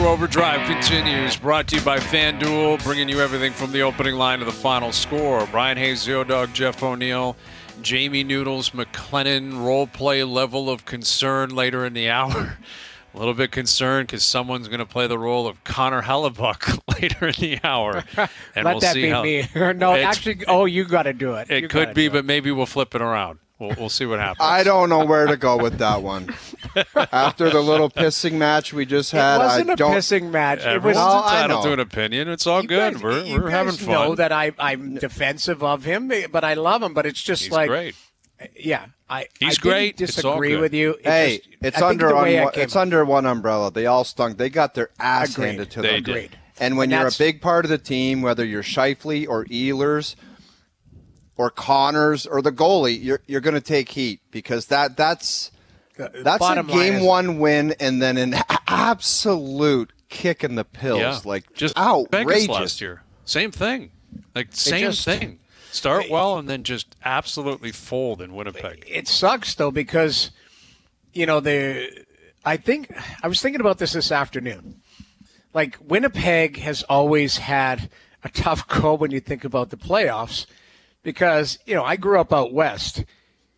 OverDrive continues, brought to you by FanDuel, bringing you everything from the opening line to the final score. Bryan Hayes, Zero Dog, Jeff O'Neill, Jamie Noodles McLennan, Roleplay level of concern later in the hour. A little bit concerned because someone's going to play the role of Connor Hellebuyck later in the hour. And Let that be me. No, actually, you got to do it. It could be, but maybe we'll flip it around. We'll see what happens. I don't know where to go with that one. After the little pissing match we just had, it wasn't a pissing match. Everyone's it was entitled to an opinion. It's all good. We're having fun. You know that I'm defensive of him, but I love him. But it's just He's like, great. Yeah, He's I great. Disagree with you. It's under one umbrella. They all stunk. They got their ass handed to them. Did. And when you're a big part of the team, whether you're Scheifele or Ehlers or Connors or the goalie, you're going to take heat because that's a game one win and then an absolute kick in the pills. Yeah. Like just outrageous. Vegas last year. Same thing. Same thing. Start well and then just absolutely fold in Winnipeg. It sucks though because, I was thinking about this afternoon. Like Winnipeg has always had a tough go when you think about the playoffs because, I grew up out west.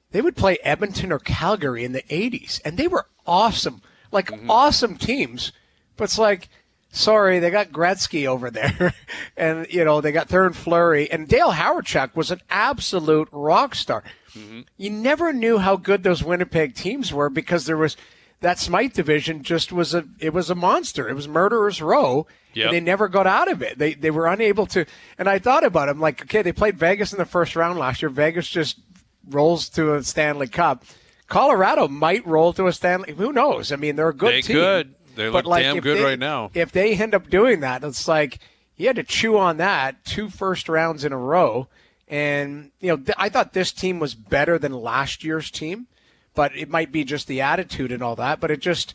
They would play Edmonton or Calgary in the 80s and they were awesome, awesome teams. But it's like, sorry, they got Gretzky over there, and they got Thurn Fleury, and Dale Hawerchuk was an absolute rock star. Mm-hmm. You never knew how good those Winnipeg teams were because there was that Smythe division was a monster. It was murderer's row, and they never got out of it. They were unable to. And I thought about it. I'm like, okay, they played Vegas in the first round last year. Vegas just rolls to a Stanley Cup. Colorado might roll to a Stanley. Who knows? I mean, they're a good team. They could. They look damn good right now. If they end up doing that, it's like you had to chew on that 2 first rounds in a row. And, I thought this team was better than last year's team, but it might be just the attitude and all that. But it just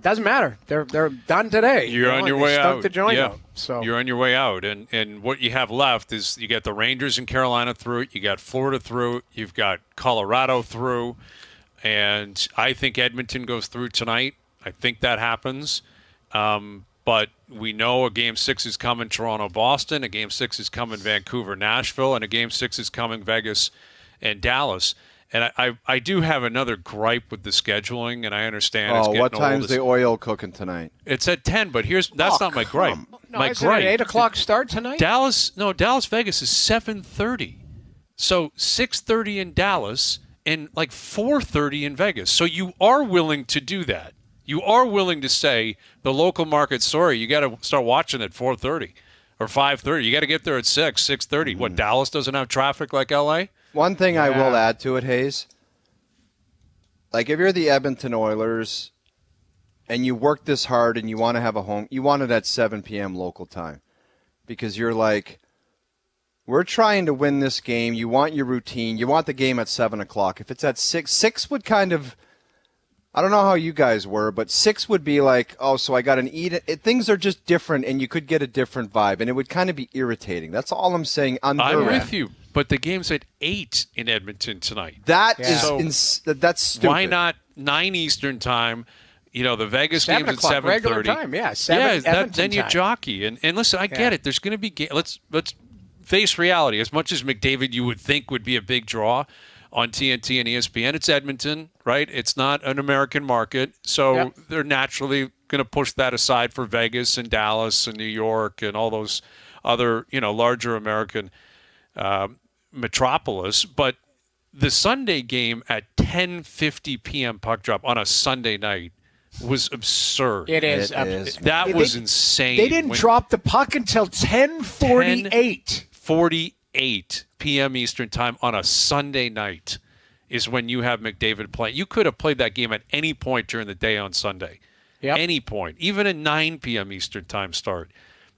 doesn't matter. They're done today. You're on your way out. The joint out. So you're on your way out. And what you have left is you got the Rangers and Carolina through it. You got Florida through it. You've got Colorado through. And I think Edmonton goes through tonight. I think that happens. But we know a Game 6 is coming Toronto-Boston, a Game 6 is coming Vancouver-Nashville, and a Game 6 is coming Vegas and Dallas. And I do have another gripe with the scheduling, and I understand it's getting what time's the oil cooking tonight? It's at 10, but that's not my gripe. My gripe. An 8 o'clock start tonight? Dallas-Vegas is 7:30. So 6:30 in Dallas and 4:30 in Vegas. So you are willing to do that. You are willing to say the local market, sorry, you got to start watching at 4:30 or 5:30. You got to get there at 6:30. Mm-hmm. What, Dallas doesn't have traffic like L.A.? One thing I will add to it, Hayes, if you're the Edmonton Oilers and you work this hard and you want to have a home, you want it at 7 p.m. local time because you're like, we're trying to win this game. You want your routine. You want the game at 7 o'clock. If it's at 6 would kind of – I don't know how you guys were, but 6 would be like, so I got an eat. Things are just different, and you could get a different vibe, and it would kind of be irritating. That's all I'm saying. I'm with you, but the game's at 8 in Edmonton tonight. That's stupid. Why not 9 Eastern time? The Vegas game's at 7:30. Regular time, 7. Then you jockey. And listen, I get it. There's going to be let's face reality. As much as McDavid you would think would be a big draw on TNT and ESPN, it's Edmonton, right? It's not an American market, so they're naturally going to push that aside for Vegas and Dallas and New York and all those other, larger American metropolis. But the Sunday game at 10:50 p.m. puck drop on a Sunday night was absurd. It is. That was insane. They didn't drop the puck until 10:48. 10:48 p.m. Eastern time on a Sunday night is when you have McDavid playing. You could have played that game at any point during the day on Sunday. Yep. Any point. Even a 9 p.m. Eastern time start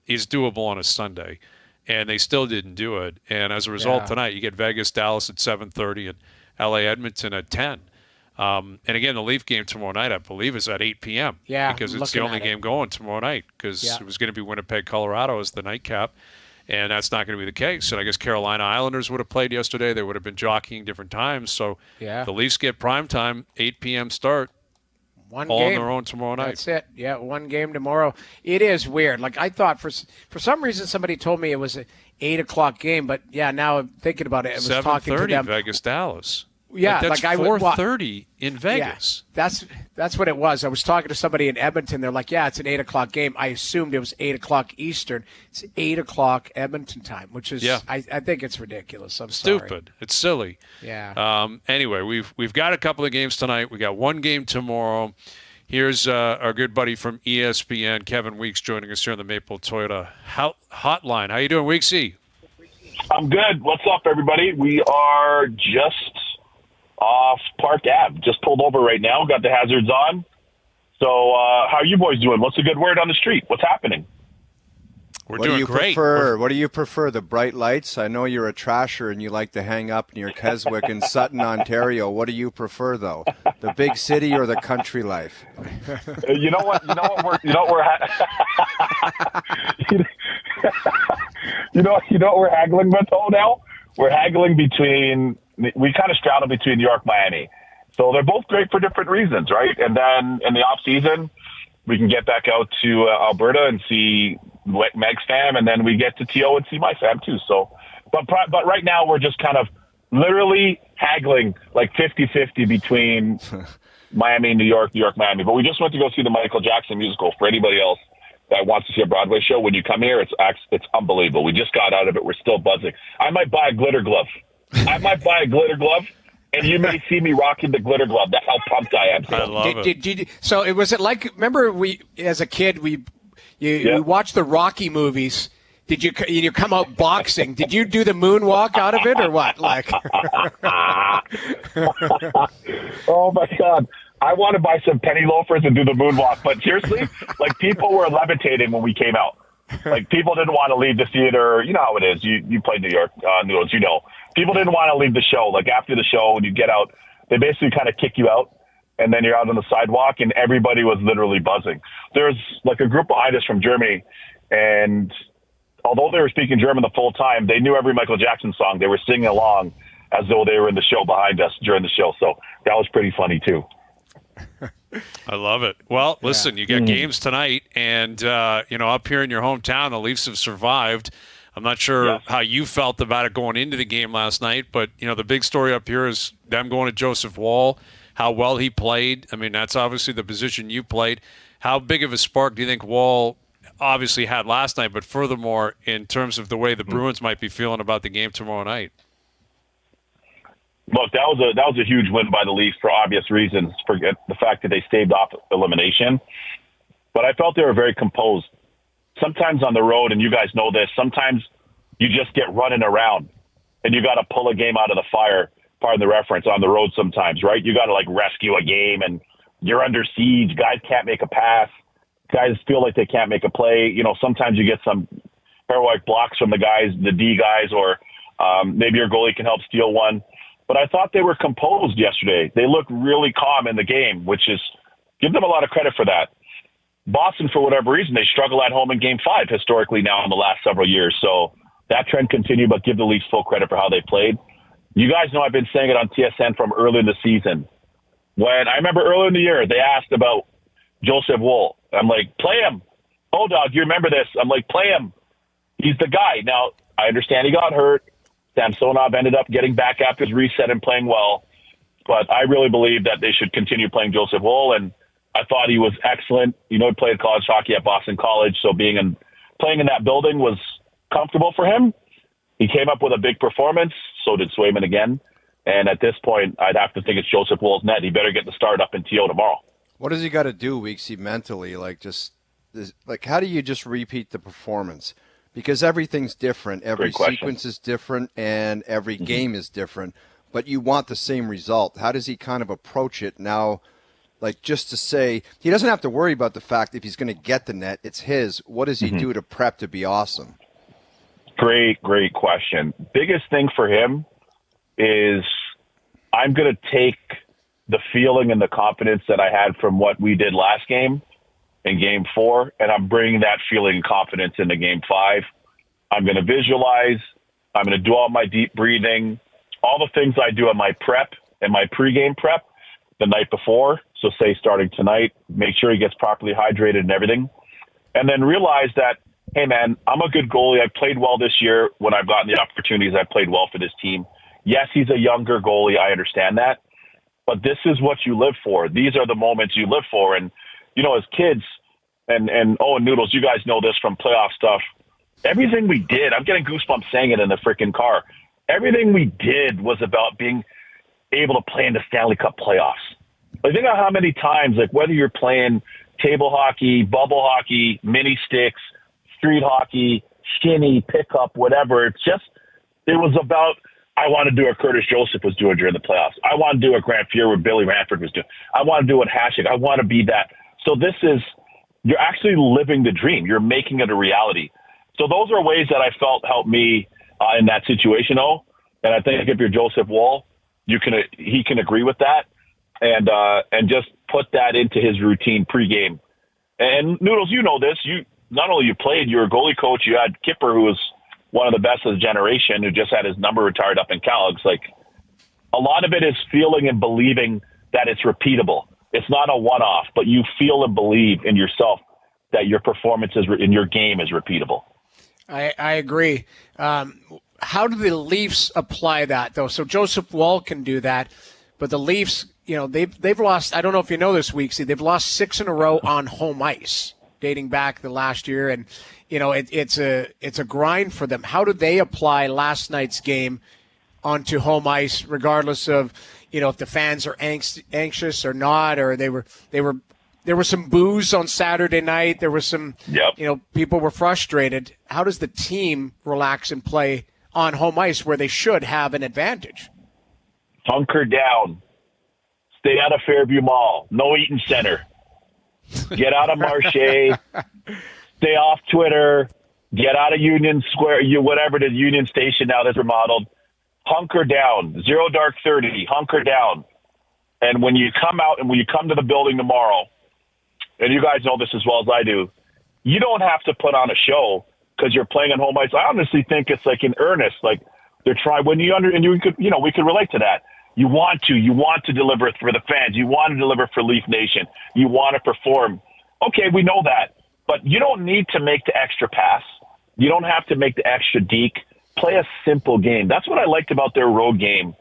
is doable on a Sunday. And they still didn't do it. And as a result, tonight you get Vegas, Dallas at 7:30 and L.A. Edmonton at 10. And again, the Leaf game tomorrow night, I believe, is at 8 p.m. Yeah, because it's the only game going tomorrow night because it was going to be Winnipeg, Colorado as the nightcap. And that's not going to be the case. And I guess Carolina Islanders would have played yesterday. They would have been jockeying different times. So the Leafs get prime time, 8 p.m. start. One all game. on their own tomorrow night. That's it. Yeah, one game tomorrow. It is weird. Like I thought for some reason somebody told me it was an 8 o'clock game, but yeah, now I'm thinking about it. I was talking to 7:30 them. Vegas Dallas. Yeah, that's like 4:30 in Vegas. Yeah, that's what it was. I was talking to somebody in Edmonton. They're like, "Yeah, it's an 8 o'clock game." I assumed it was 8 o'clock Eastern. It's 8 o'clock Edmonton time, which is I think it's ridiculous. I'm stupid. sorry. It's silly. Yeah. Anyway, we've got a couple of games tonight. We got one game tomorrow. Here's our good buddy from ESPN, Kevin Weeks, joining us here on the Maple Toyota Hotline. How you doing, Weeksy? I'm good. What's up, everybody? We are just off Park Ave. Just pulled over right now. Got the hazards on. So how are you boys doing? What's a good word on the street? What's happening? We're doing great. What do you prefer, the bright lights? I know you're a trasher and you like to hang up near Keswick and Sutton, Ontario. What do you prefer, though? The big city or the country life? You know what we're haggling with though now? We're haggling between, we kind of straddle between New York, Miami. So they're both great for different reasons, right? And then in the off season, we can get back out to Alberta and see Meg's fam, and then we get to TO and see my fam too. So, but right now we're just kind of literally haggling like 50-50 between Miami, New York, Miami. But we just went to go see the Michael Jackson musical. For anybody else that wants to see a Broadway show, when you come here, it's unbelievable. We just got out of it. We're still buzzing. I might buy a glitter glove. And you may see me rocking the glitter glove. That's how pumped I am. I love it. So it was it like? Remember, we as a kid you watched the Rocky movies. Did you come out boxing? Did you do the moonwalk out of it or what? Like, oh my God. I want to buy some penny loafers and do the moonwalk. But seriously, like people were levitating when we came out. Like people didn't want to leave the theater. You know how it is. You played New York Noodles, you know. People didn't want to leave the show. Like after the show, when you get out, they basically kind of kick you out. And then you're out on the sidewalk, and everybody was literally buzzing. There's like a group behind us from Germany, and although they were speaking German the full time, they knew every Michael Jackson song. They were singing along as though they were in the show behind us during the show. So that was pretty funny, too. I love it. Well, listen, you got games tonight, and, up here in your hometown, the Leafs have survived. I'm not sure how you felt about it going into the game last night, but, the big story up here is them going to Joseph Woll, how well he played. I mean, that's obviously the position you played. How big of a spark do you think Woll obviously had last night, but furthermore, in terms of the way the Bruins might be feeling about the game tomorrow night? Look, that was a huge win by the Leafs for obvious reasons. Forget the fact that they staved off elimination. But I felt they were very composed. Sometimes on the road, and you guys know this, sometimes you just get running around and you got to pull a game out of the fire. Pardon the reference, on the road sometimes, right? You got to like rescue a game and you're under siege. Guys can't make a pass. Guys feel like they can't make a play. Sometimes you get some heroic blocks from the guys, the D guys, or maybe your goalie can help steal one. But I thought they were composed yesterday. They looked really calm in the game, which is give them a lot of credit for that. Boston, for whatever reason, they struggle at home in Game 5 historically now in the last several years. So that trend continued, but give the Leafs full credit for how they played. You guys know I've been saying it on TSN from early in the season. When I remember earlier in the year, they asked about Joseph Woll. I'm like, play him. Oh, dog, you remember this? I'm like, play him. He's the guy. Now, I understand he got hurt. Samsonov ended up getting back after his reset and playing well. But I really believe that they should continue playing Joseph Woll, and I thought he was excellent. He played college hockey at Boston College, so playing in that building was comfortable for him. He came up with a big performance. So did Swayman again. And at this point, I'd have to think it's Joseph Woll's net. He better get the start up in TO tomorrow. What does he got to do, Weeksy, mentally? How do you just repeat the performance? Because everything's different. Every sequence is different, and every game is different. But you want the same result. How does he kind of approach it now? Like, just to say, he doesn't have to worry about the fact if he's going to get the net, it's his. What does he do to prep to be awesome? Great question. Biggest thing for him is I'm going to take the feeling and the confidence that I had from what we did last game in Game 4, and I'm bringing that feeling and confidence into Game 5. I'm going to visualize. I'm going to do all my deep breathing, all the things I do in my prep and my pregame prep the night before So say starting tonight, make sure he gets properly hydrated and everything. And then realize that, hey, man, I'm a good goalie. I've played well this year. When I've gotten the opportunities, I've played well for this team. Yes, he's a younger goalie. I understand that. But this is what you live for. These are the moments you live for. And, as kids, and Noodles, you guys know this from playoff stuff, everything we did, I'm getting goosebumps saying it in the freaking car. Everything we did was about being able to play in the Stanley Cup playoffs. Like, think of how many times, like, whether you're playing table hockey, bubble hockey, mini sticks, street hockey, shinny, pickup, whatever. It was about, I want to do what Curtis Joseph was doing during the playoffs. I want to do what Grant Fuhr, what Billy Ranford was doing. I want to do what Hasek. I want to be that. So you're actually living the dream. You're making it a reality. So those are ways that I felt helped me in that situation, And I think if you're Joseph Woll, he can agree with that and just put that into his routine pregame. And Noodles, you know this. Not only you played, you were a goalie coach. You had Kipper, who was one of the best of the generation, who just had his number retired up in Canucks. Like, a lot of it is feeling and believing that it's repeatable. It's not a one-off, but you feel and believe in yourself that your performance in your game is repeatable. I agree. How do the Leafs apply that, though? So Joseph Woll can do that, but the Leafs, they've lost. I don't know if you know this, Weeksy. They've lost 6 in a row on home ice, dating back the last year, and it's a grind for them. How do they apply last night's game onto home ice, regardless of if the fans are anxious or not, or there was some booze on Saturday night. There was some, people were frustrated. How does the team relax and play on home ice where they should have an advantage? Hunker down. Stay out of Fairview Mall. No Eaton Center. Get out of Marche. Stay off Twitter. Get out of Union Square. Whatever the Union Station now that's remodeled. Hunker down. 0 dark 30. Hunker down. And when you come out and when you come to the building tomorrow, and you guys know this as well as I do, you don't have to put on a show because you're playing on home ice. I honestly think it's like in earnest, like they're trying we could relate to that. You want to deliver for the fans. You want to deliver for Leaf Nation. You want to perform. Okay, we know that, but you don't need to make the extra pass. You don't have to make the extra deke. Play a simple game. That's what I liked about their road game.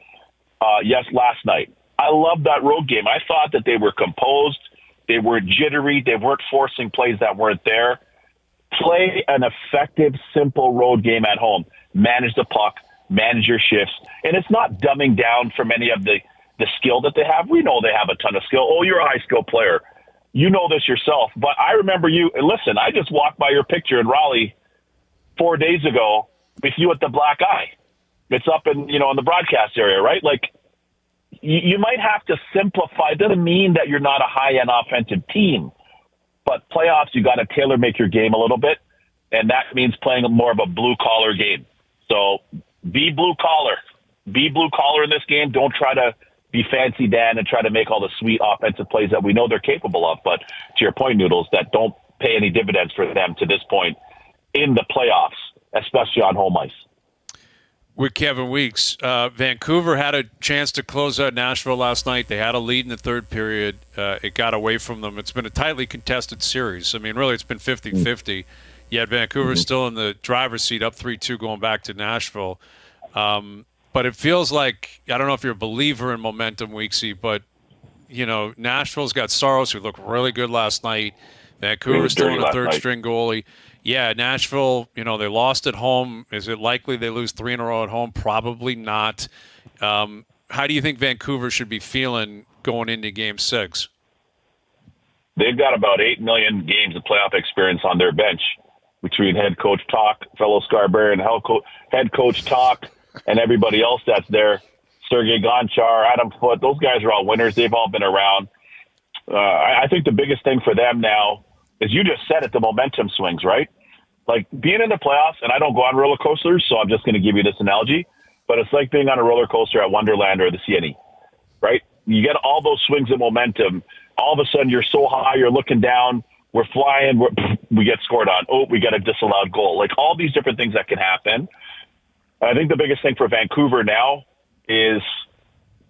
Last night. I loved that road game. I thought that they were composed. They were jittery. They weren't forcing plays that weren't there. Play an effective, simple road game at home. Manage the puck. Manage your shifts. And it's not dumbing down from any of the skill that they have. We know they have a ton of skill. Oh, you're a high-skill player. You know this yourself. But I remember you. And listen, I just walked by your picture in Raleigh 4 days ago with you at the Black Eye. It's up in the broadcast area, right? Like, you might have to simplify. It doesn't mean that you're not a high-end offensive team, but playoffs, you got to tailor-make your game a little bit, and that means playing more of a blue-collar game. So be blue-collar. Be blue-collar in this game. Don't try to be fancy Dan and try to make all the sweet offensive plays that we know they're capable of, but to your point, Noodles, that don't pay any dividends for them to this point in the playoffs, especially on home ice. With Kevin Weeks, Vancouver had a chance to close out Nashville last night. They had a lead in the third period. It got away from them. It's been a tightly contested series. I mean, really, it's been 50-50. Yet Vancouver's still in the driver's seat, up 3-2 going back to Nashville. But it feels like, I don't know if you're a believer in momentum, Weeksy, but, Nashville's got Saros, who looked really good last night. Vancouver's still in a third-string goalie. Yeah, Nashville, they lost at home. Is it likely they lose 3 in a row at home? Probably not. How do you think Vancouver should be feeling going into Game 6? They've got about 8 million games of playoff experience on their bench between head coach Talk, fellow Scarborough, and head coach Talk, and everybody else that's there. Sergei Gonchar, Adam Foote, those guys are all winners. They've all been around. I think the biggest thing for them now is, you just said it, the momentum swings, right? Like being in the playoffs, and I don't go on roller coasters, so I'm just going to give you this analogy, but it's like being on a roller coaster at Wonderland or the CNE, right? You get all those swings of momentum. All of a sudden, you're so high, you're looking down, we're flying, we get scored on. Oh, we got a disallowed goal. Like all these different things that can happen. I think the biggest thing for Vancouver now is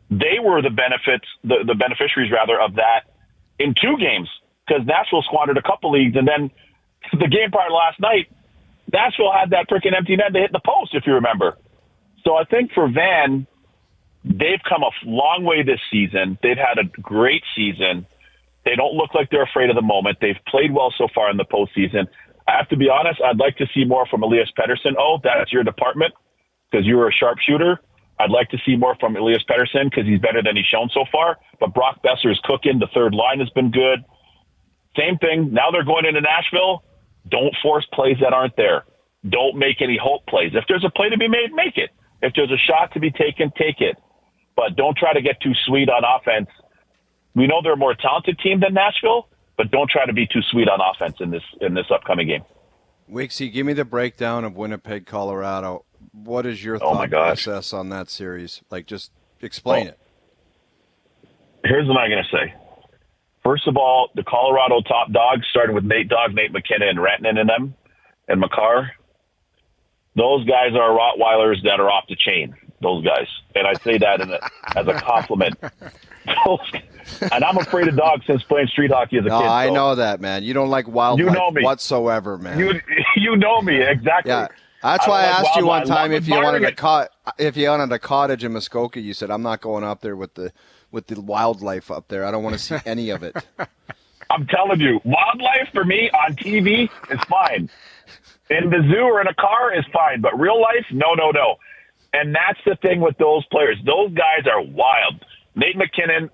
they were the beneficiaries rather of that in 2 games because Nashville squandered a couple leads. And then the game part last night, Nashville had that freaking empty net to hit the post, if you remember. So I think for Van, they've come a long way this season. They've had a great season. They don't look like they're afraid of the moment. They've played well so far in the postseason. I have to be honest, I'd like to see more from Elias Pettersson. Oh, that's your department because you were a sharpshooter. I'd like to see more from Elias Pettersson because he's better than he's shown so far. But Brock Besser is cooking. The third line has been good. Same thing. Now they're going into Nashville. Don't force plays that aren't there. Don't make any hope plays. If there's a play to be made, make it. If there's a shot to be taken, take it. But don't try to get too sweet on offense. We know they're a more talented team than Nashville, but don't try to be too sweet on offense in this upcoming game. Wixie, give me the breakdown of Winnipeg, Colorado. What is your thought process on that series? Like, just explain it. Here's what I'm going to say. First of all, the Colorado top dogs, starting with Nate McKinnon, and Rantanen in them, and Makar, those guys are Rottweilers that are off the chain, those guys. And I say that as a compliment. And I'm afraid of dogs since playing street hockey as a kid. I know that, man. You don't like wildlife whatsoever, man. You know me, exactly. Yeah. That's why I asked you one time if you wanted a cottage in Muskoka. You said, I'm not going up there with the wildlife up there. I don't want to see any of it. I'm telling you, wildlife for me on TV is fine. In the zoo or in a car is fine, but real life, no. And that's the thing with those players. Those guys are wild. Nate McKinnon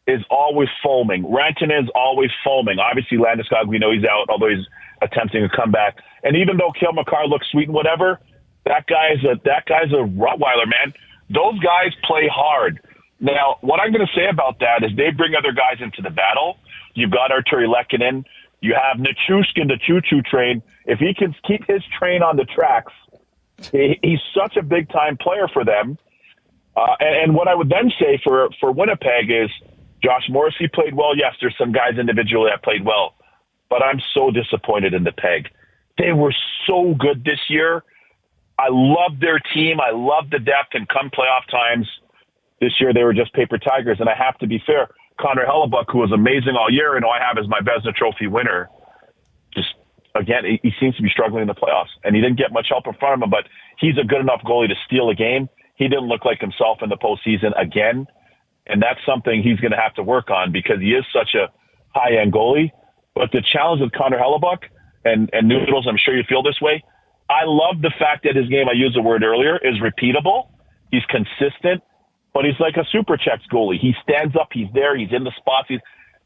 is always foaming. Rantanen is always foaming. Obviously, Landeskog, we know he's out, although he's attempting a comeback. And even though Cale Makar looks sweet and whatever, that guy's a Rottweiler, man. Those guys play hard. Now, what I'm going to say about that is they bring other guys into the battle. You've got Arturi Lehkonen. You have Nichushkin, the choo-choo train. If he can keep his train on the tracks, he's such a big-time player for them. And what I would then say for Winnipeg is Josh Morrissey played well. Yes, there's some guys individually that played well. But I'm so disappointed in the Peg. They were so good this year. I love their team. I love the depth. And come playoff times, this year they were just paper tigers. And I have to be fair. Connor Hellebuyck, who was amazing all year, and I have as my Vezina Trophy winner, just, again, he seems to be struggling in the playoffs. And he didn't get much help in front of him, but he's a good enough goalie to steal a game. He didn't look like himself in the postseason again. And that's something he's going to have to work on because he is such a high-end goalie. But the challenge with Connor Hellebuyck, and Noodles, I'm sure you feel this way, I love the fact that his game, I used the word earlier, is repeatable. He's consistent. But he's like a super checks goalie. He stands up, he's there, he's in the spots.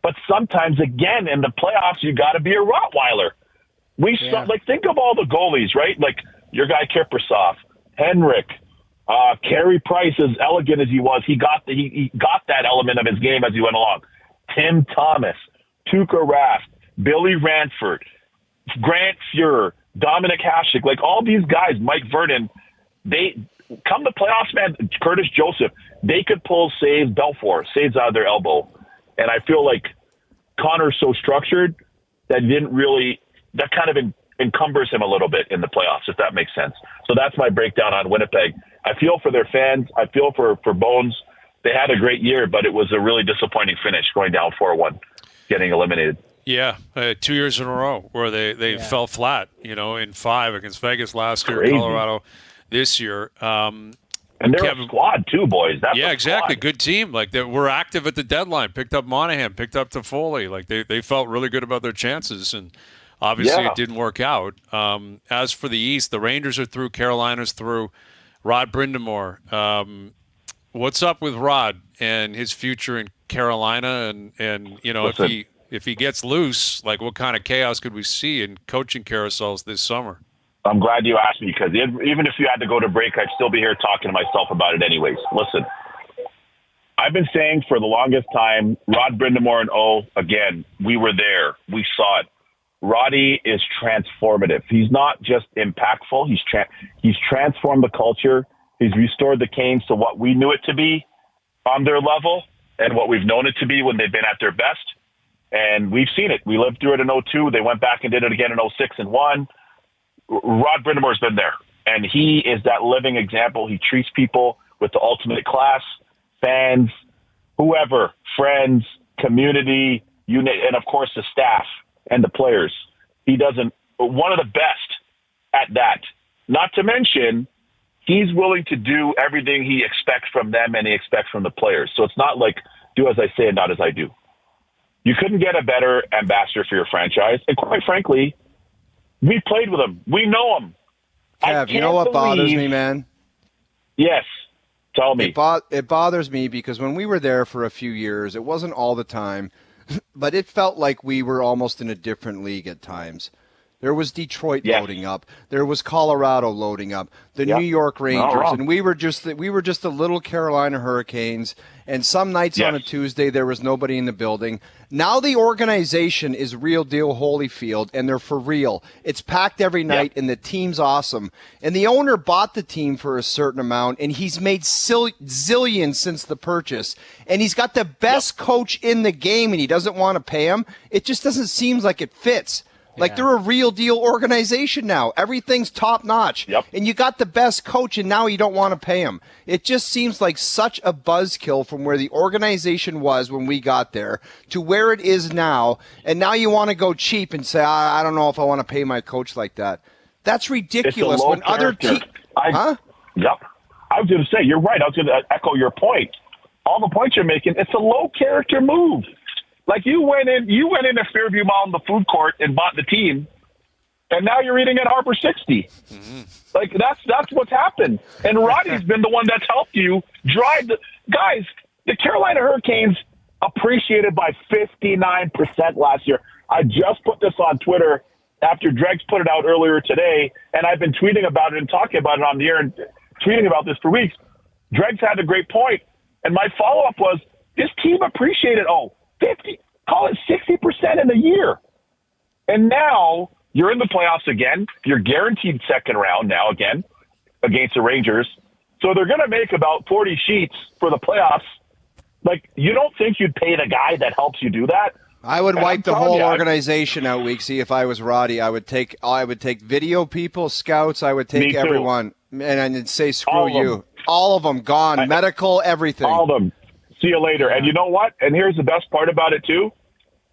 But sometimes, again, in the playoffs, you got to be a Rottweiler. Think of all the goalies, right? Like your guy Kiprusoff, Henrik, Carey Price, as elegant as he was, he got that element of his game as he went along. Tim Thomas, Tuukka Rask, Billy Ranford, Grant Fuhrer, Dominic Hasek, like all these guys, Mike Vernon, they come to playoffs, man. Curtis Joseph, they could pull saves out of their elbow. And I feel like Connor's so structured that that kind of encumbers him a little bit in the playoffs, if that makes sense. So that's my breakdown on Winnipeg. I feel for their fans. I feel for Bones. They had a great year, but it was a really disappointing finish going down 4-1, getting eliminated. Yeah, 2 years in a row where they fell flat, in 5 against Vegas last year, Colorado this year. And they're a squad too, boys. That's exactly. Good team. Like they were active at the deadline. Picked up Monahan. Picked up Toffoli. Like they felt really good about their chances, and obviously it didn't work out. As for the East, the Rangers are through. Carolina's through. Rod Brind'Amour. What's up with Rod and his future in Carolina? And if he gets loose, like what kind of chaos could we see in coaching carousels this summer? I'm glad you asked me because even if you had to go to break, I'd still be here talking to myself about it anyways. Listen, I've been saying for the longest time, Rod Brind'Amour and again, we were there. We saw it. Roddy is transformative. He's not just impactful. He's transformed the culture. He's restored the Canes to what we knew it to be on their level and what we've known it to be when they've been at their best. And we've seen it. We lived through it in 2002. They went back and did it again in 2006 and won. Rod Brind'Amour's been there, and he is that living example. He treats people with the ultimate class, fans, whoever, friends, community, and of course the staff and the players. He doesn't. One of the best at that. Not to mention, he's willing to do everything he expects from them and he expects from the players. So it's not like do as I say and not as I do. You couldn't get a better ambassador for your franchise. And quite frankly, we played with him. We know him. Kev, you know what bothers me, man? Yes. Tell me. It bothers me because when we were there for a few years, it wasn't all the time, but it felt like we were almost in a different league at times. There was Detroit loading up. There was Colorado loading up. The New York Rangers, and we were just the little Carolina Hurricanes. And some nights on a Tuesday there was nobody in the building. Now the organization is real deal Holyfield, and they're for real. It's packed every night, and the team's awesome. And the owner bought the team for a certain amount, and he's made zillions since the purchase. And he's got the best coach in the game, and he doesn't want to pay him. It just doesn't seem like it fits. Like they're a real deal organization now. Everything's top notch. And you got the best coach and now you don't want to pay him. It just seems like such a buzzkill from where the organization was when we got there to where it is now. And now you want to go cheap and say, I don't know if I want to pay my coach like that. That's ridiculous. When other teams. Yep. I was going to say, you're right. I was going to echo your point. All the points you're making, it's a low character move. Like you went into Fairview Mall in the food court and bought the team, and now you're eating at Harbor 60. Like that's what's happened. And Roddy's been the one that's helped you drive the guys. The Carolina Hurricanes appreciated by 59% last year. I just put this on Twitter after Dregs put it out earlier today, and I've been tweeting about it and talking about it on the air and tweeting about this for weeks. Dregs had a great point, and my follow-up was this team appreciated 50, call it 60% in a year. And now you're in the playoffs again. You're guaranteed second round now again against the Rangers. So they're going to make about 40 sheets for the playoffs. Like, you don't think you'd pay the guy that helps you do that? I would wipe the whole organization out, Weeksy, if I was Roddy. I would take video people, scouts. I would take everyone and I'd say, screw you. All of them gone. Medical, everything. All of them. See you later. And you know what? And here's the best part about it, too.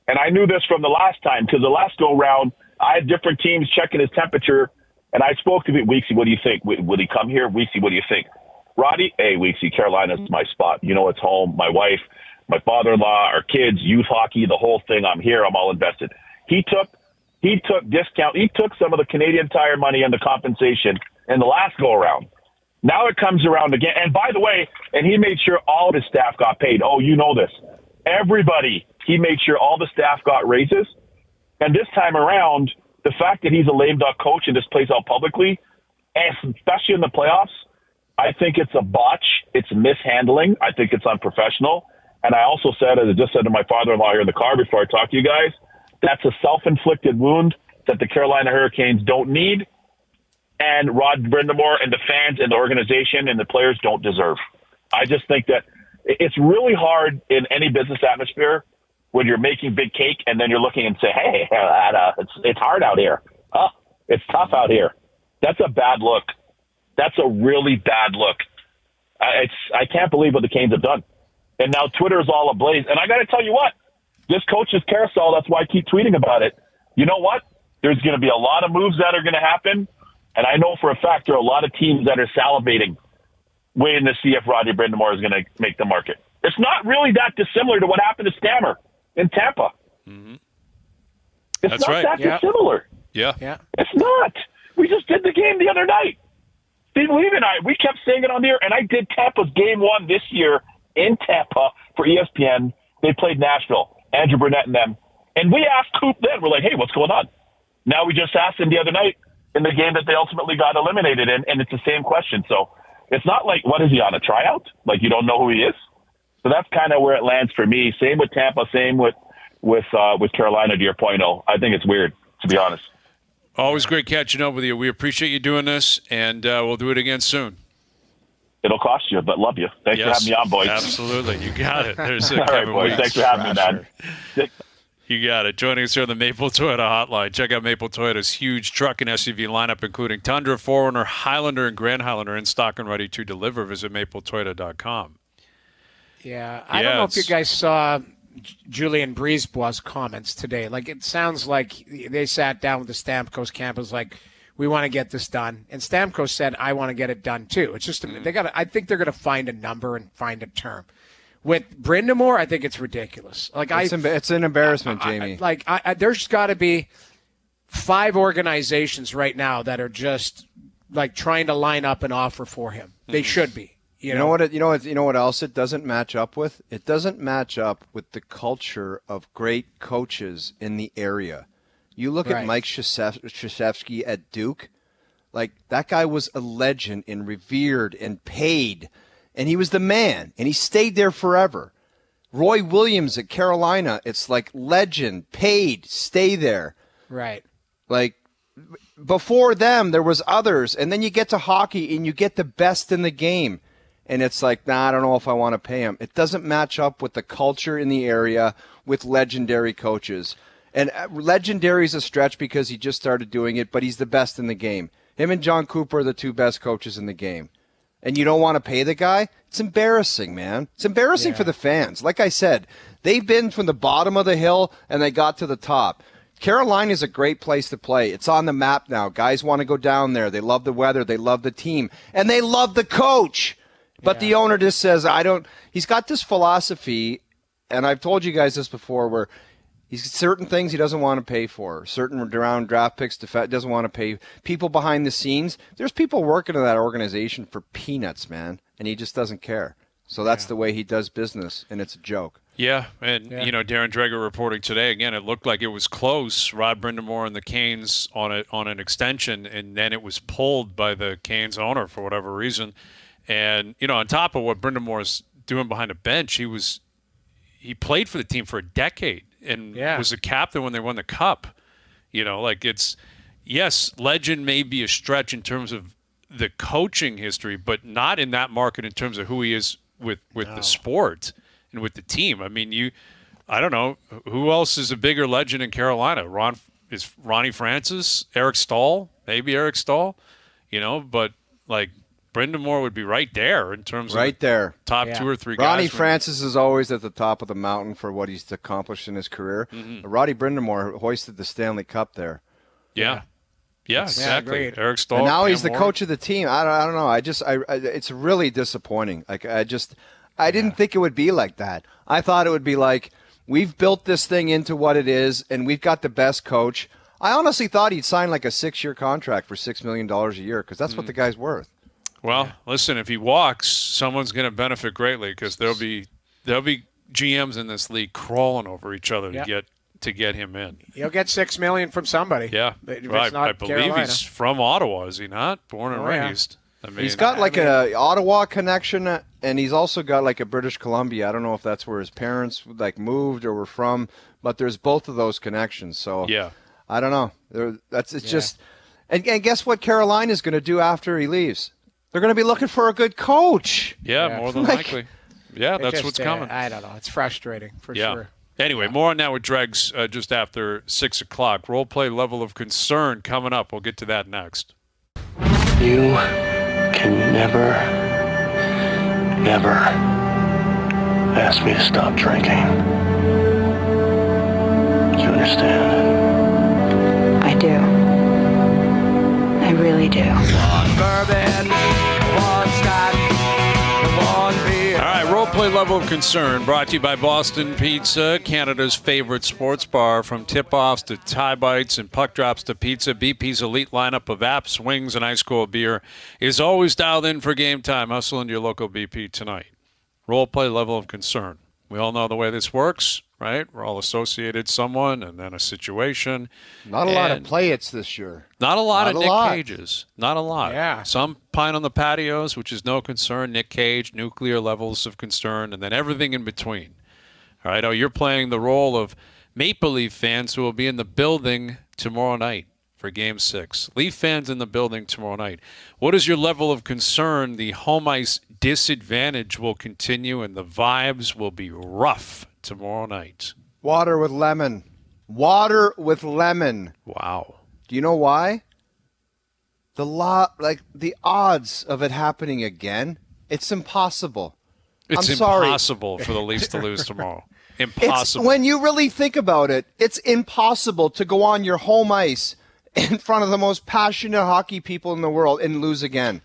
And I knew this from the last time, because the last go-round, I had different teams checking his temperature, and I spoke to him, Weeksy, what do you think? Will he come here? Weeksy, what do you think? Roddy, hey, Weeksy, Carolina's my spot. You know, it's home. My wife, my father-in-law, our kids, youth hockey, the whole thing. I'm here. I'm all invested. He took discount. He took some of the Canadian Tire money and the compensation in the last go-around. Now it comes around again. And by the way, and he made sure all of his staff got paid. Oh, you know this. Everybody, he made sure all the staff got raises. And this time around, the fact that he's a lame duck coach and just plays out publicly, and especially in the playoffs, I think it's a botch. It's mishandling. I think it's unprofessional. And I also said, as I just said to my father-in-law here in the car before I talk to you guys, that's a self-inflicted wound that the Carolina Hurricanes don't need. And Rod Brind'Amour and the fans and the organization and the players don't deserve. I just think that it's really hard in any business atmosphere when you're making big cake and then you're looking and say, hey, it's hard out here. It's tough out here. That's a bad look. That's a really bad look. I can't believe what the Canes have done. And now Twitter is all ablaze. And I got to tell you what, this coach's carousel, that's why I keep tweeting about it. You know what? There's going to be a lot of moves that are going to happen. And I know for a fact there are a lot of teams that are salivating, waiting to see if Roddy Brind'Amour is going to make the market. It's not really that dissimilar to what happened to Stammer in Tampa. Mm-hmm. It's not that dissimilar. Yeah. It's not. We just did the game the other night. Steve Levy and we kept saying it on the air, and I did Tampa's game one this year in Tampa for ESPN. They played Nashville, Andrew Burnett and them. And we asked Coop then, we're like, hey, what's going on? Now we just asked him the other night in the game that they ultimately got eliminated in, and it's the same question. So it's not like, what is he on a tryout? Like you don't know who he is? So that's kind of where it lands for me. Same with Tampa, same with Carolina, to your point. I think it's weird, to be honest. Always great catching up with you. We appreciate you doing this, and we'll do it again soon. It'll cost you, but love you. Thanks for having me on, boys. Absolutely. You got it. There's All right, Kevin boys. Weeks. Thanks for having me, man. You got it. Joining us here on the Maple Toyota Hotline. Check out Maple Toyota's huge truck and SUV lineup, including Tundra, 4Runner, Highlander, and Grand Highlander, in stock and ready to deliver. Visit mapletoyota.com. Yeah, I don't know if you guys saw Julien Brisebois' comments today. Like, it sounds like they sat down with the Stamkos camp and was like, we want to get this done. And Stamkos said, I want to get it done too. It's just, I think they're going to find a number and find a term. With Brind'Amour, I think it's ridiculous. Like, it's an embarrassment, Jamie. There's got to be 5 organizations right now that are just like trying to line up an offer for him. They should be. You know what else it doesn't match up with? It doesn't match up with the culture of great coaches in the area. You look at Mike Krzyzewski at Duke. Like, that guy was a legend and revered and paid, and he was the man, and he stayed there forever. Roy Williams at Carolina, it's like legend, paid, stay there. Right. Like, before them, there was others, and then you get to hockey and you get the best in the game. And it's like, I don't know if I want to pay him. It doesn't match up with the culture in the area with legendary coaches. And legendary is a stretch because he just started doing it, but he's the best in the game. Him and John Cooper are the 2 best coaches in the game. And you don't want to pay the guy? It's embarrassing, man. It's embarrassing for the fans. Like I said, they've been from the bottom of the hill and they got to the top. Carolina is a great place to play. It's on the map now. Guys want to go down there. They love the weather. They love the team. And they love the coach. But the owner just says, he's got this philosophy, and I've told you guys this before, where he's certain things he doesn't want to pay for, certain round draft picks doesn't want to pay. People behind the scenes, there's people working in that organization for peanuts, man, and he just doesn't care. So that's the way he does business, and it's a joke. Yeah, and Darren Dreger reporting today, again, it looked like it was close, Rod Brind'Amour and the Canes on an extension, and then it was pulled by the Canes owner for whatever reason. And, on top of what Brind'Amour's doing behind the bench, he played for the team for a decade and was a captain when they won the Cup. Yes, legend may be a stretch in terms of the coaching history, but not in that market in terms of who he is with the sport and with the team. I mean, I don't know, who else is a bigger legend in Carolina? Is Ronnie Francis, Eric Stahl, maybe Eric Stahl, but like, Brind'Amour would be right there in terms of top 2 or 3 guys. Ronnie Francis is always at the top of the mountain for what he's accomplished in his career. Mm-hmm. Roddy Brind'Amour hoisted the Stanley Cup there. Yeah, exactly. Eric Stahl. And now he's the coach of the team. I don't know. It's really disappointing. Like, I didn't think it would be like that. I thought it would be like, we've built this thing into what it is, and we've got the best coach. I honestly thought he'd sign like a 6-year contract for $6 million a year because that's what the guy's worth. Well, listen, if he walks, someone's going to benefit greatly because there'll be GMs in this league crawling over each other to get him in. He'll get $6 million from somebody. Yeah, I believe Carolina. He's from Ottawa, is he not? Born and raised. I mean, he's got an Ottawa connection, and he's also got like a British Columbia. I don't know if that's where his parents moved or were from, but there's both of those connections. So I don't know. Just, and guess what Carolina's going to do after he leaves? They're going to be looking for a good coach. Yeah, more than likely. Yeah, that's what's coming. I don't know. It's frustrating for sure. Anyway, more on that with Dregs just after 6 o'clock. Role play level of concern coming up. We'll get to that next. You can never ask me to stop drinking. Do you understand? I do. I really do. One bourbon, one scotch, one beer. All right, role play level of concern brought to you by Boston Pizza, Canada's favorite sports bar. From tip-offs to tie bites and puck drops to pizza, BP's elite lineup of apps, wings, and ice cold beer is always dialed in for game time. Hustle into your local BP tonight. Role play level of concern. We all know the way this works, right? We're all associated someone and then a situation. Not a lot of play-its this year. Not a lot of Nick Cages. Not a lot. Yeah. Some pine on the patios, which is no concern. Nick Cage, nuclear levels of concern, and then everything in between. All right, you're playing the role of Maple Leaf fans who will be in the building tomorrow night for Game 6. Leaf fans in the building tomorrow night. What is your level of concern? The home ice disadvantage will continue and the vibes will be rough tomorrow night. Water with lemon. Water with lemon. Wow. Do you know why? The odds of it happening again, it's impossible. It's I'm sorry. impossible for the Leafs to lose tomorrow. Impossible. When you really think about it, it's impossible to go on your home ice in front of the most passionate hockey people in the world and lose again.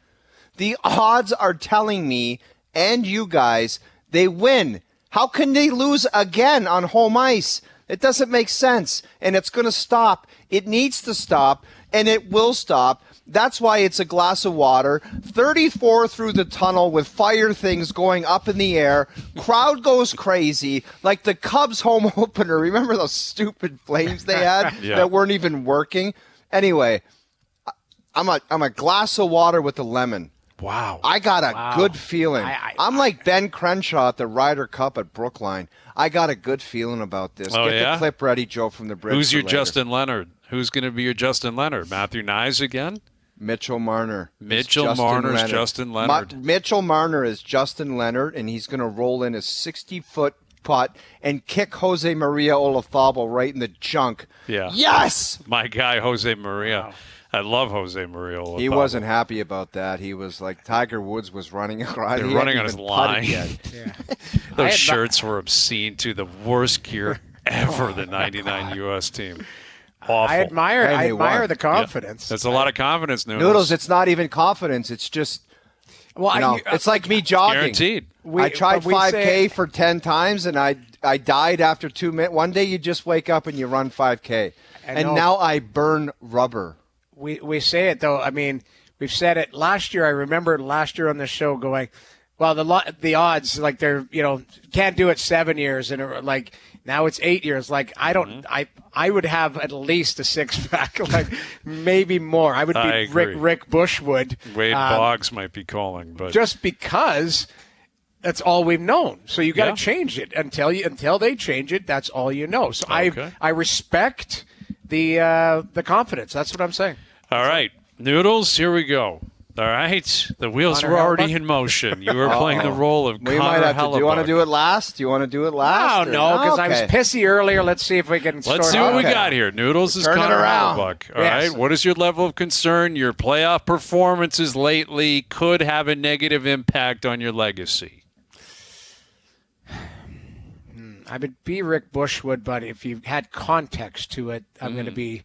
The odds are telling me, and you guys, they win. How can they lose again on home ice? It doesn't make sense, and it's going to stop. It needs to stop, and it will stop. That's why it's a glass of water. 34 through the tunnel with fire things going up in the air. Crowd goes crazy. Like the Cubs home opener. Remember those stupid flames they had that weren't even working? Anyway, I'm a glass of water with a lemon. Wow. I got a good feeling. I'm like Ben Crenshaw at the Ryder Cup at Brookline. I got a good feeling about this. Oh, Get the clip ready, Joe, from the bridge. Who's your later. Justin Leonard? Who's going to be your Justin Leonard? Matthew Nyes again? Mitchell Marner. Mitchell Marner's Justin Leonard. Mitchell Marner is Justin Leonard, and he's going to roll in a 60-foot putt and kick Jose Maria Olazabal right in the junk. Yeah. Yes! My guy, Jose Maria. Wow. I love Jose Maria Olazabal. He wasn't happy about that. He was like Tiger Woods was running around. They're running on his line. Those I shirts were obscene, too. The worst gear ever, the 99 U.S. team. Awful. I admire the confidence. That's a lot of confidence, Noodles. Noodles, it's not even confidence. It's just, it's like me jogging. Guaranteed. I tried 5K for 10 times, and I died after 2 minutes. One day you just wake up and you run 5K. And now I burn rubber. We say it, though. I mean, we've said it last year. I remember last year on the show going, well, the odds, like they're, can't do it 7 years. And like now it's 8 years. Like I would have at least a 6-pack, like maybe more. I would be Rick Bushwood. Wade Boggs might be calling, but just because that's all we've known. So you got to change it until they change it. That's all you know. So I respect the confidence. That's what I'm saying. All right, Noodles, here we go. All right, the wheels Connor were already Hellebuyck? in motion. You were playing the role of We Connor might have to. Hellebuyck. Do you want to do it last? No, because I was pissy earlier. Let's see if we can sort Let's see what we got here. Noodles is Turn it Connor around. Hellebuyck. All right, what is your level of concern? Your playoff performances lately could have a negative impact on your legacy. I would be Rick Bushwood, but if you had context to it, I'm going to be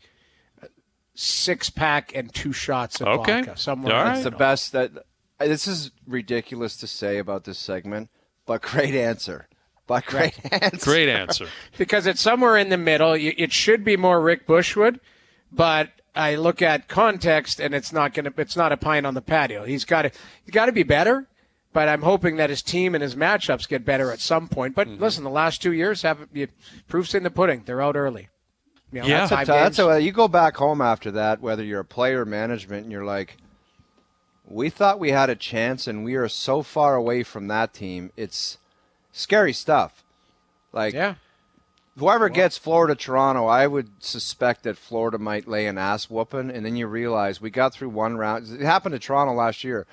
6-pack and 2 shots of vodka. Somewhere. All right. It's the best. This is ridiculous to say about this segment, but great answer. Great answer. Because it's somewhere in the middle. It should be more Rick Bushwood, but I look at context, and it's not a pint on the patio. He's got to be better. But I'm hoping that his team and his matchups get better at some point. But listen, the last 2 years proof's in the pudding. They're out early. You go back home after that, whether you're a player or management, and you're like, we thought we had a chance, and we are so far away from that team. It's scary stuff. Whoever gets Florida-Toronto, I would suspect that Florida might lay an ass whooping, and then you realize we got through one round. It happened to Toronto last year.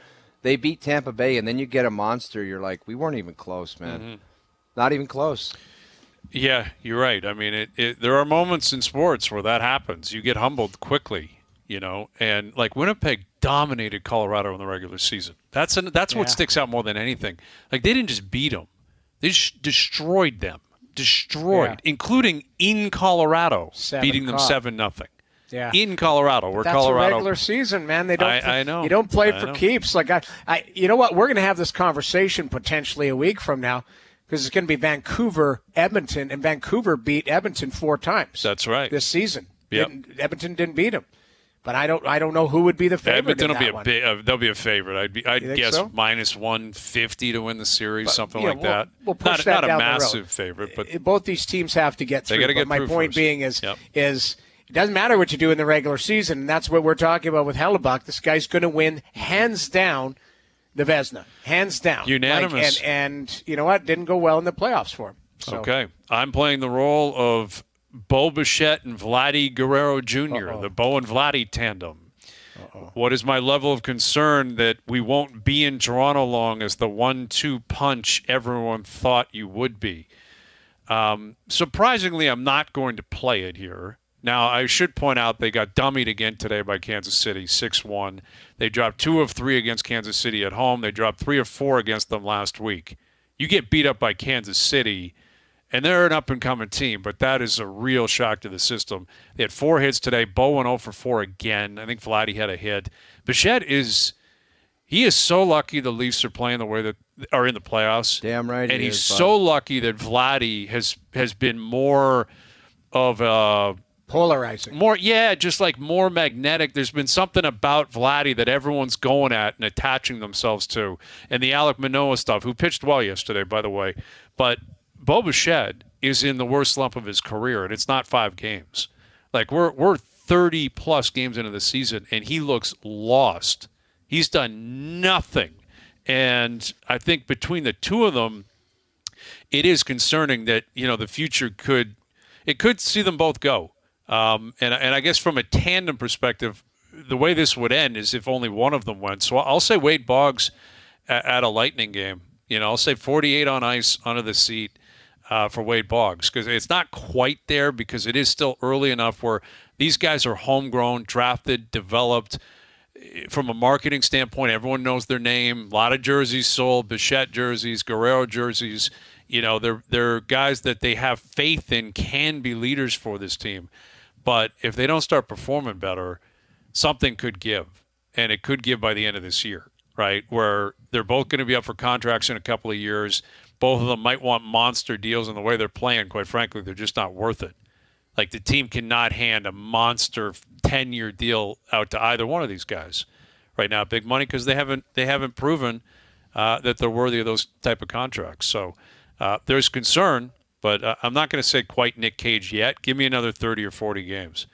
They beat Tampa Bay, and then you get a monster. You're like, we weren't even close, man. Not even close. Yeah, you're right. I mean, there are moments in sports where that happens. You get humbled quickly, and like Winnipeg dominated Colorado in the regular season. That's what sticks out more than anything. Like they didn't just beat them; they just destroyed them, including in Colorado, beating them 7-0. Yeah. In Colorado, that's Colorado. A regular season, man. They don't. I know. You don't play for keeps. Like you know what? We're going to have this conversation potentially a week from now because it's going to be Vancouver, Edmonton, and Vancouver beat Edmonton 4 times. That's right. This season. Yep. Edmonton didn't beat them, but I don't know who would be the favorite. Edmonton will be they'll be a favorite. I'd guess so? minus 150 to win the series, something like that. We'll push that not down a massive the road. favorite, but both these teams have to get through. They got to get my through point first. being is it doesn't matter what you do in the regular season, and that's what we're talking about with Hellebuyck. This guy's going to win hands down the Vezina, hands down, unanimous. And you know what? Didn't go well in the playoffs for him. So. Okay, I'm playing the role of Bo Bichette and Vladdy Guerrero Jr., the Bo and Vladdy tandem. What is my level of concern that we won't be in Toronto long as the 1-2 punch everyone thought you would be? Surprisingly, I'm not going to play it here. Now, I should point out they got dummied again today by Kansas City, 6-1. They dropped 2 of 3 against Kansas City at home. They dropped 3 of 4 against them last week. You get beat up by Kansas City, And they're an up-and-coming team, but that is a real shock to the system. They had 4 hits today. Bo went 0 for 4 again. I think Vladdy had a hit. Bichette is so lucky the Leafs are playing the way that are in the playoffs. Damn right. And he's so lucky that Vladdy has been more of a polarizing. Just like more magnetic. There's been something about Vladdy that everyone's going at and attaching themselves to. And the Alec Manoah stuff, who pitched well yesterday, by the way. But Bo Bichette is in the worst slump of his career, and it's not 5 games. Like, we're 30-plus games into the season, and he looks lost. He's done nothing. And I think between the two of them, it is concerning that, the future could see them both go. And I guess from a tandem perspective, the way this would end is if only one of them went. So I'll say Wade Boggs at a Lightning game. I'll say 48 on ice under the seat for Wade Boggs, because it's not quite there, because it is still early enough where these guys are homegrown, drafted, developed. From a marketing standpoint, everyone knows their name. A lot of jerseys sold, Bichette jerseys, Guerrero jerseys. They're guys that they have faith in can be leaders for this team. But if they don't start performing better, something could give. And it could give by the end of this year, right? Where they're both going to be up for contracts in a couple of years. Both of them might want monster deals, and the way they're playing, quite frankly, they're just not worth it. Like, the team cannot hand a monster 10-year deal out to either one of these guys right now. Big money, because they haven't proven that they're worthy of those type of contracts. So there's concern, but I'm not going to say quite Nick Cage yet. Give me another 30 or 40 games.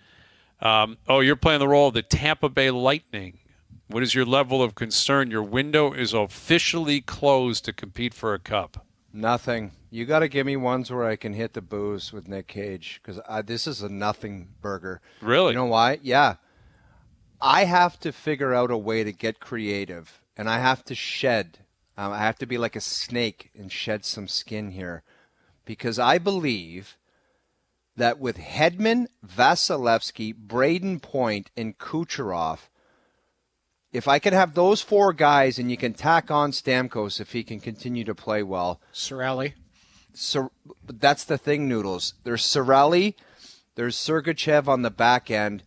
You're playing the role of the Tampa Bay Lightning. What is your level of concern? Your window is officially closed to compete for a cup. Nothing. You got to give me ones where I can hit the booze with Nick Cage, because this is a nothing burger. Really? You know why? Yeah. I have to figure out a way to get creative, and I have to shed. I have to be like a snake and shed some skin here, because I believe that with Hedman, Vasilevsky, Braden Point, and Kucherov, if I can have those 4 guys and you can tack on Stamkos if he can continue to play well. Cirelli. That's the thing, Noodles. There's Cirelli, there's Sergachev on the back end,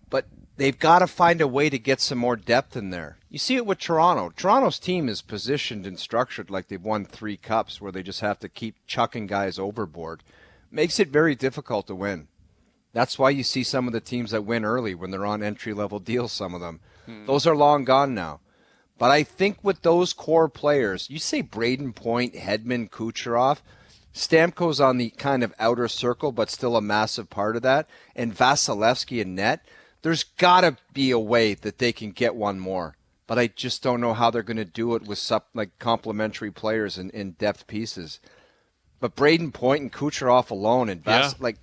but they've got to find a way to get some more depth in there. You see it with Toronto. Toronto's team is positioned and structured like they've won 3 cups, where they just have to keep chucking guys overboard. Makes it very difficult to win. That's why you see some of the teams that win early when they're on entry-level deals, some of them. Those are long gone now. But I think with those core players, you say Braden Point, Hedman, Kucherov, Stamkos on the kind of outer circle, but still a massive part of that, and Vasilevsky and net, there's got to be a way that they can get one more. But I just don't know how they're going to do it with complementary players and depth pieces. But Braden Point and Kucherov alone, and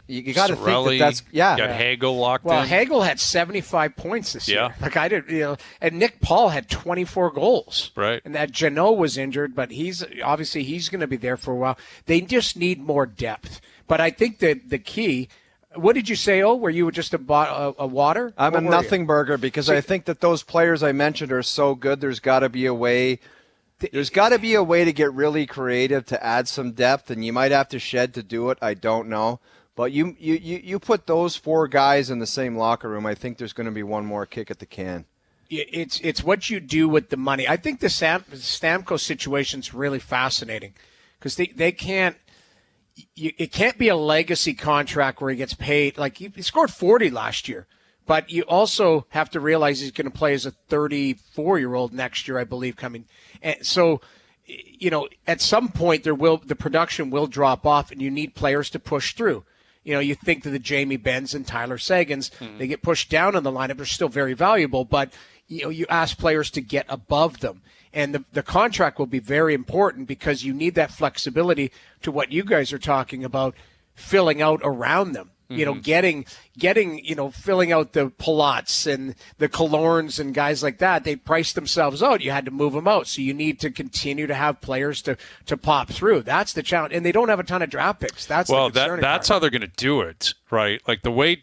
you got to think that's Got Hagel locked in. Well, Hagel had 75 points this year. Like, I did, and Nick Paul had 24 goals. Right. And that Janot was injured, but he's going to be there for a while. They just need more depth. But I think that the key. What did you say? Were you just a water? I'm a nothing burger, because I think that those players I mentioned are so good. There's got to be a way. There's got to be a way to get really creative to add some depth, and you might have to shed to do it. I don't know. But you put those 4 guys in the same locker room, I think there's going to be one more kick at the can. It's what you do with the money. I think the Stamkos situation's really fascinating, because they can't. It can't be a legacy contract where he gets paid. Like, he scored 40 last year. But you also have to realize he's going to play as a 34-year-old next year, I believe, coming. And so, at some point the production will drop off, and you need players to push through. You think to the Jamie Benns and Tyler Sagans, they get pushed down in the lineup. They're still very valuable, but you ask players to get above them. And the contract will be very important, because you need that flexibility to what you guys are talking about, filling out around them. Getting, filling out the Pilots and the Killorns and guys like that. They priced themselves out. You had to move them out. So you need to continue to have players to pop through. That's the challenge. And they don't have a ton of draft picks. That's the concerning that's part. how they're going to do it, right? Like, the way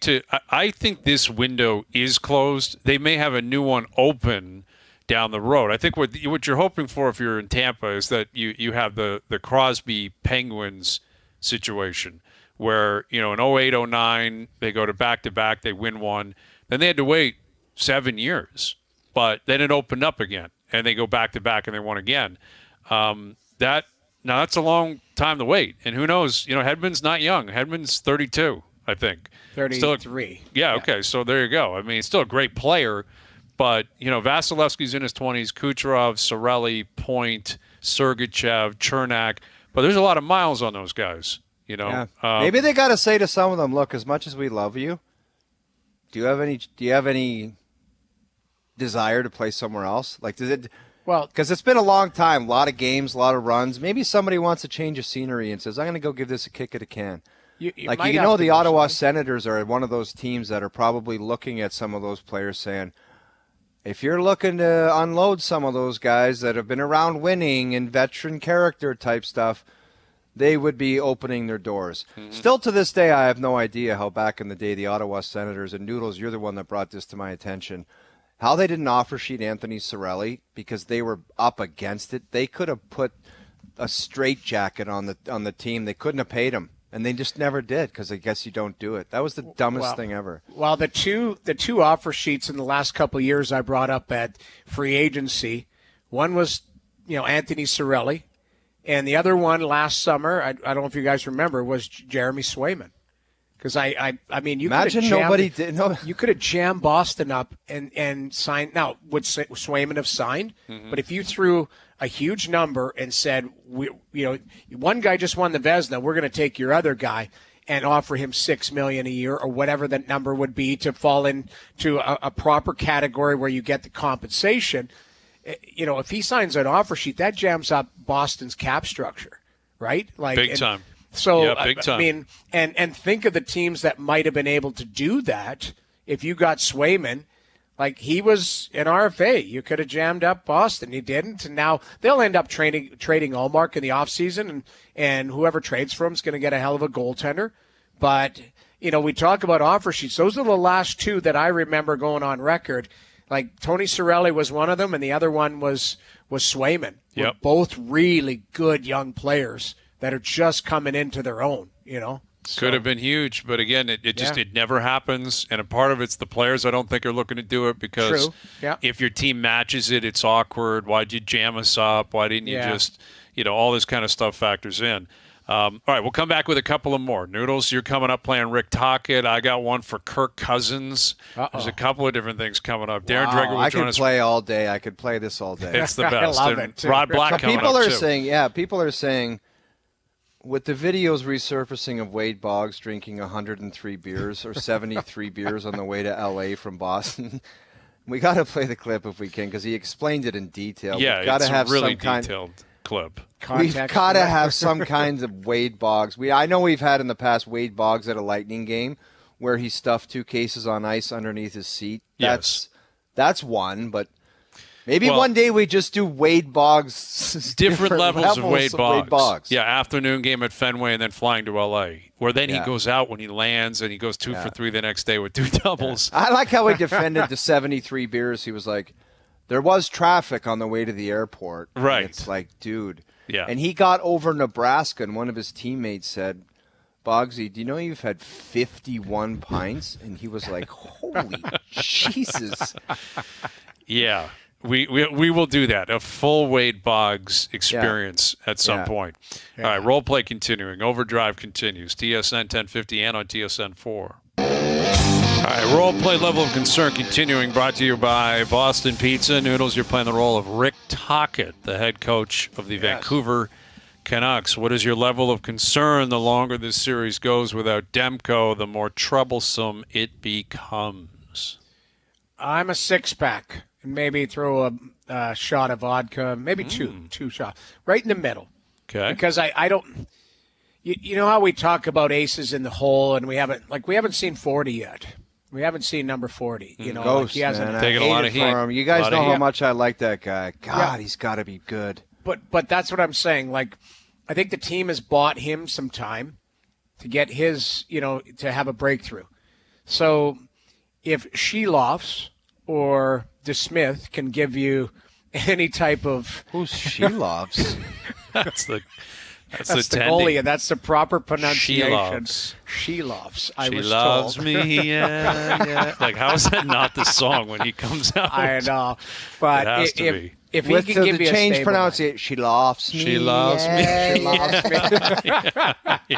I think this window is closed. They may have a new one open down the road. I think what you're hoping for if you're in Tampa is that you have the Crosby Penguins situation where, in 08, 09, they go to back-to-back, they win one. Then they had to wait 7 years. But then it opened up again, and they go back-to-back and they won again. That's a long time to wait. And who knows? Hedman's not young. Hedman's 32, I think. 33. Yeah, okay. So there you go. I mean, he's still a great player. But, Vasilevsky's in his 20s, Kucherov, Cirelli, Point, Sergachev, Chernak. But there's a lot of miles on those guys, Yeah. Maybe they got to say to some of them, look, as much as we love you, do you have any desire to play somewhere else? Like, does it? Well, because it's been a long time, a lot of games, a lot of runs. Maybe somebody wants to change of scenery and says, I'm going to go give this a kick at a can. The Ottawa Senators are one of those teams that are probably looking at some of those players saying, if you're looking to unload some of those guys that have been around winning and veteran character type stuff, they would be opening their doors. Mm-hmm. Still to this day, I have no idea how back in the day the Ottawa Senators, and Noodles, you're the one that brought this to my attention, how they didn't offer sheet Anthony Cirelli because they were up against it. They could have put a straitjacket on the team. They couldn't have paid him. And they just never did because I guess you don't do it. That was the dumbest thing ever. Well, the two offer sheets in the last couple of years I brought up at free agency, one was Anthony Cirelli, and the other one last summer, I don't know if you guys remember, was Jeremy Swayman. Because I mean, you imagine nobody did. No. You could have jammed Boston up and signed. Now, would Swayman have signed? Mm-hmm. But if you threw a huge number and said, one guy just won the Vezina, we're going to take your other guy and offer him $6 million a year or whatever that number would be to fall into a proper category where you get the compensation. If he signs an offer sheet, that jams up Boston's cap structure, right? Big time. So, yeah, big time. I mean, and think of the teams that might have been able to do that if you got Swayman. Like, he was an RFA. You could have jammed up Boston. You didn't. And now they'll end up trading Ullmark in the offseason, and whoever trades for him is going to get a hell of a goaltender. But, we talk about offer sheets. Those are the last two that I remember going on record. Like, Tony Cirelli was one of them, and the other one was Swayman. Yep. Both really good young players that are just coming into their own, So, could have been huge, but again, it never happens. And a part of it's the players I don't think are looking to do it because if your team matches it, it's awkward. Why'd you jam us up? Why didn't you just, all this kind of stuff factors in. All right, we'll come back with a couple of more. Noodles, you're coming up playing Rick Tocchet. I got one for Kirk Cousins. There's a couple of different things coming up. Darren Dreger will join us. I could play all day. I could play this all day. It's the best. I love it, too. Rod Black coming people up, are too. People are saying, with the videos resurfacing of Wade Boggs drinking 103 beers or 73 beers on the way to L.A. from Boston, we got to play the clip if we can because he explained it in detail. Yeah, We've got to have a really some detailed clip. We've got to have some kinds of Wade Boggs. I know we've had in the past Wade Boggs at a Lightning game where he stuffed 2 cases on ice underneath his seat. That's one, but maybe one day we just do Wade Boggs. Different levels of Wade Boggs. Yeah, afternoon game at Fenway and then flying to L.A., where then he goes out when he lands and he goes 2 for 3 the next day with 2 doubles. Yeah. I like how he defended the 73 beers. He was like, there was traffic on the way to the airport. Right. It's like, dude. Yeah. And he got over Nebraska, and one of his teammates said, Boggsy, do you know you've had 51 pints? And he was like, holy Jesus. Yeah. We will do that, a full Wade Boggs experience at some point. Yeah. All right, role play continuing. Overdrive continues. TSN 1050 and on TSN 4. All right, role play level of concern continuing, brought to you by Boston Pizza. Noodles, you're playing the role of Rick Tocchet, the head coach of the Vancouver Canucks. What is your level of concern the longer this series goes without Demko, the more troublesome it becomes? I'm a 6-pack. Maybe throw a shot of vodka, maybe two shots, right in the middle. Okay. Because I don't, you know how we talk about aces in the hole, and we haven't seen 40 yet. We haven't seen number 40. Ghost, he hasn't taken a lot of heat. For him. You guys know how much I like that guy. God, he's got to be good. But that's what I'm saying. Like, I think the team has bought him some time to get his, to have a breakthrough. So if Sheloffs or DeSmith can give you any type of... Who's Sheloffs? That's the That's the goalie, and that's the proper pronunciation. Sheloves. I she was loves told. me, yeah. Like, how is that not the song when he comes out? I know, but It has to be. If he With can give the you a change stable pronunciation, she loves me. She loves me. She loves me.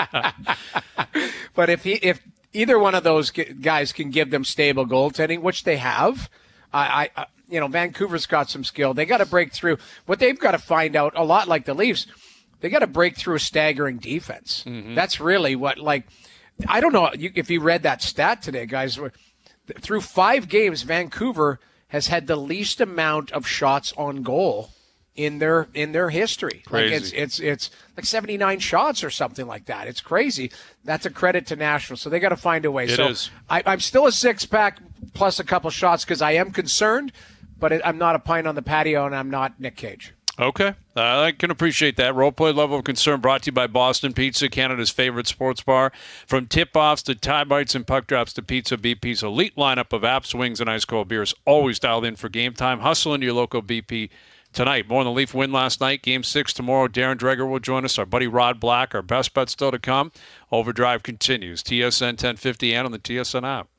But if either one of those guys can give them stable goaltending, which they have, Vancouver's got some skill. They got to break through. What they've got to find out, a lot like the Leafs, they got to break through a staggering defense. Mm-hmm. That's really what, I don't know if you read that stat today, guys. Through 5 games, Vancouver has had the least amount of shots on goal in their history. Crazy. Like it's like 79 shots or something like that. It's crazy. That's a credit to Nashville. So they got to find a way. It is. I'm still a 6-pack plus a couple shots because I am concerned, but I'm not a pint on the patio and I'm not Nick Cage. Okay. I can appreciate that. Roleplay Level of Concern brought to you by Boston Pizza, Canada's favorite sports bar. From tip-offs to tie bites and puck drops to pizza, BP's elite lineup of apps, wings, and ice cold beers always dialed in for game time. Hustle into your local BP tonight. More on the Leaf win last night. Game 6 tomorrow. Darren Dreger will join us. Our buddy Rod Black. Our best bet still to come. Overdrive continues. TSN 1050 and on the TSN app.